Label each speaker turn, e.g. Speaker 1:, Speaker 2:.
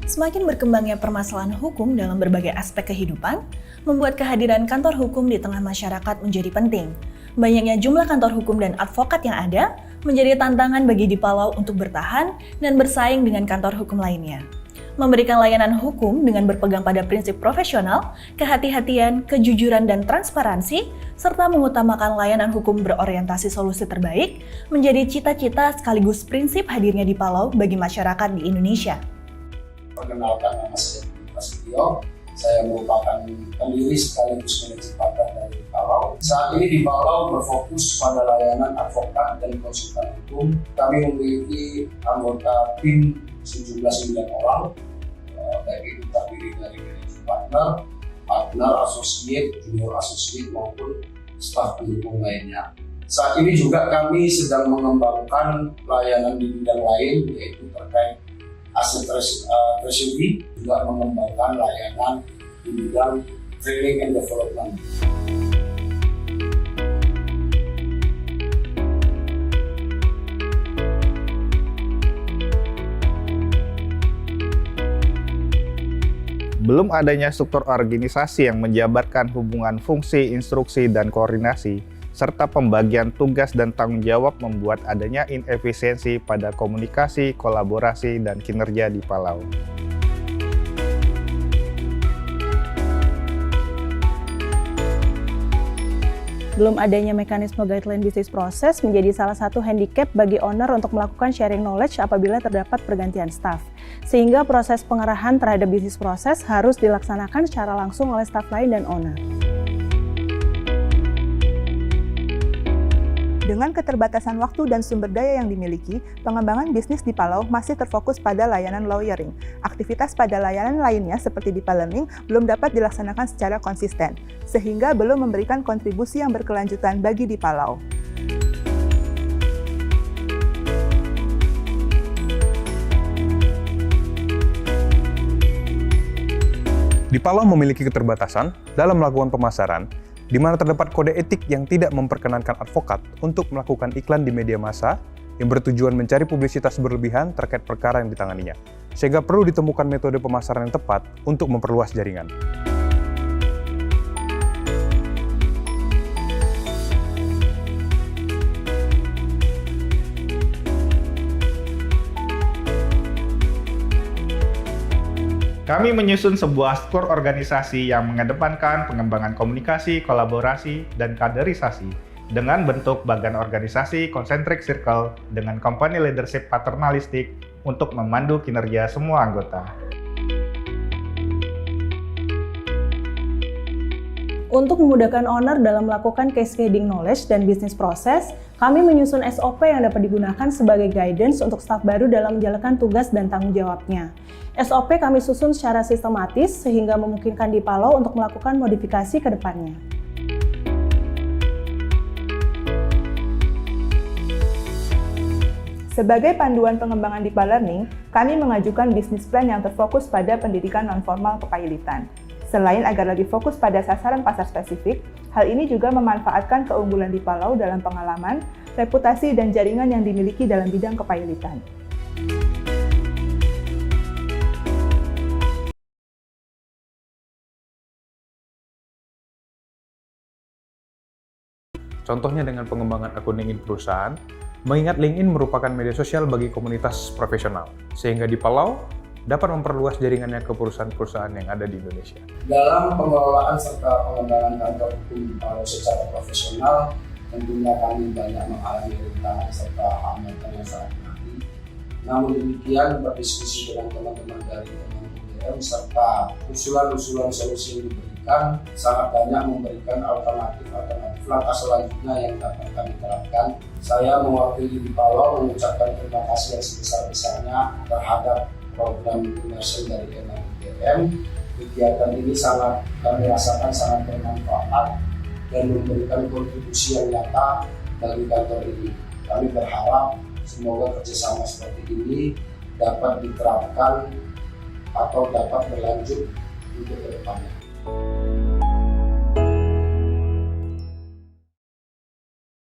Speaker 1: Semakin berkembangnya permasalahan hukum dalam berbagai aspek kehidupan, membuat kehadiran kantor hukum di tengah masyarakat menjadi penting. Banyaknya jumlah kantor hukum dan advokat yang ada menjadi tantangan bagi Di Palau untuk bertahan dan bersaing dengan kantor hukum lainnya. Memberikan layanan hukum dengan berpegang pada prinsip profesional, kehati-hatian, kejujuran, dan transparansi, serta mengutamakan layanan hukum berorientasi solusi terbaik, menjadi cita-cita sekaligus prinsip hadirnya Di Palau bagi masyarakat di Indonesia.
Speaker 2: Perkenalkan, nama saya Budi Prasetyo. Saya merupakan pendiri sekaligus manajer partner dari Di Palau. Saat ini Di Palau berfokus pada layanan advokat dan konsultan hukum. Kami memiliki anggota tim 79 orang, baik itu terdiri dari manajer partner, associate, junior associate maupun staf pendukung lainnya. Saat ini juga kami sedang mengembangkan layanan di bidang lain, yaitu terkait aset treasury, juga mengembangkan layanan di bidang training and development.
Speaker 3: Belum adanya struktur organisasi yang menjabarkan hubungan fungsi, instruksi, dan koordinasi, serta pembagian tugas dan tanggung jawab membuat adanya inefisiensi pada komunikasi, kolaborasi, dan kinerja Di Palau.
Speaker 4: Belum adanya mekanisme guideline bisnis proses menjadi salah satu handicap bagi owner untuk melakukan sharing knowledge apabila terdapat pergantian staf. Sehingga proses pengerahan terhadap bisnis proses harus dilaksanakan secara langsung oleh staf lain dan owner. Dengan keterbatasan waktu dan sumber daya yang dimiliki, pengembangan bisnis Di Palau masih terfokus pada layanan lawyering. Aktivitas pada layanan lainnya seperti Dipa Learning belum dapat dilaksanakan secara konsisten, sehingga belum memberikan kontribusi yang berkelanjutan bagi Di Palau.
Speaker 5: Di Palau memiliki keterbatasan dalam melakukan pemasaran, di mana terdapat kode etik yang tidak memperkenankan advokat untuk melakukan iklan di media massa yang bertujuan mencari publisitas berlebihan terkait perkara yang ditanganinya, sehingga perlu ditemukan metode pemasaran yang tepat untuk memperluas jaringan.
Speaker 3: Kami menyusun sebuah struktur organisasi yang mengedepankan pengembangan komunikasi, kolaborasi, dan kaderisasi dengan bentuk bagan organisasi concentric circle dengan company leadership paternalistik untuk memandu kinerja semua anggota.
Speaker 4: Untuk memudahkan owner dalam melakukan cascading knowledge dan bisnis proses, kami menyusun SOP yang dapat digunakan sebagai guidance untuk staf baru dalam menjalankan tugas dan tanggung jawabnya. SOP kami susun secara sistematis sehingga memungkinkan Di Palau untuk melakukan modifikasi ke depannya. Sebagai panduan pengembangan Dipa Learning, kami mengajukan bisnis plan yang terfokus pada pendidikan non-formal kepailitan. Selain agar lebih fokus pada sasaran pasar spesifik, hal ini juga memanfaatkan keunggulan Di Palau dalam pengalaman, reputasi, dan jaringan yang dimiliki dalam bidang kepailitan.
Speaker 5: Contohnya dengan pengembangan akun LinkedIn perusahaan, mengingat LinkedIn merupakan media sosial bagi komunitas profesional, sehingga Di Palau dapat memperluas jaringannya ke perusahaan-perusahaan yang ada di Indonesia.
Speaker 2: Dalam pengelolaan serta pengembangan kantor hukum Di Palau secara profesional, tentunya kami banyak mengalami rintangan serta hambatan yang sangat menanti. Namun demikian, berdiskusi dengan teman-teman dari UGM serta usulan-usulan solusi yang diberikan sangat banyak memberikan alternatif langkah selanjutnya yang dapat kami terapkan. Saya mewakili Di Palau mengucapkan terima kasih yang sebesar-besarnya terhadap program immersion dari UGM. Kegiatan ini kami rasakan sangat bermanfaat dan memberikan kontribusi yang nyata bagi kantor ini. Kami berharap semoga kerjasama seperti ini dapat diterapkan atau dapat berlanjut untuk ke depannya.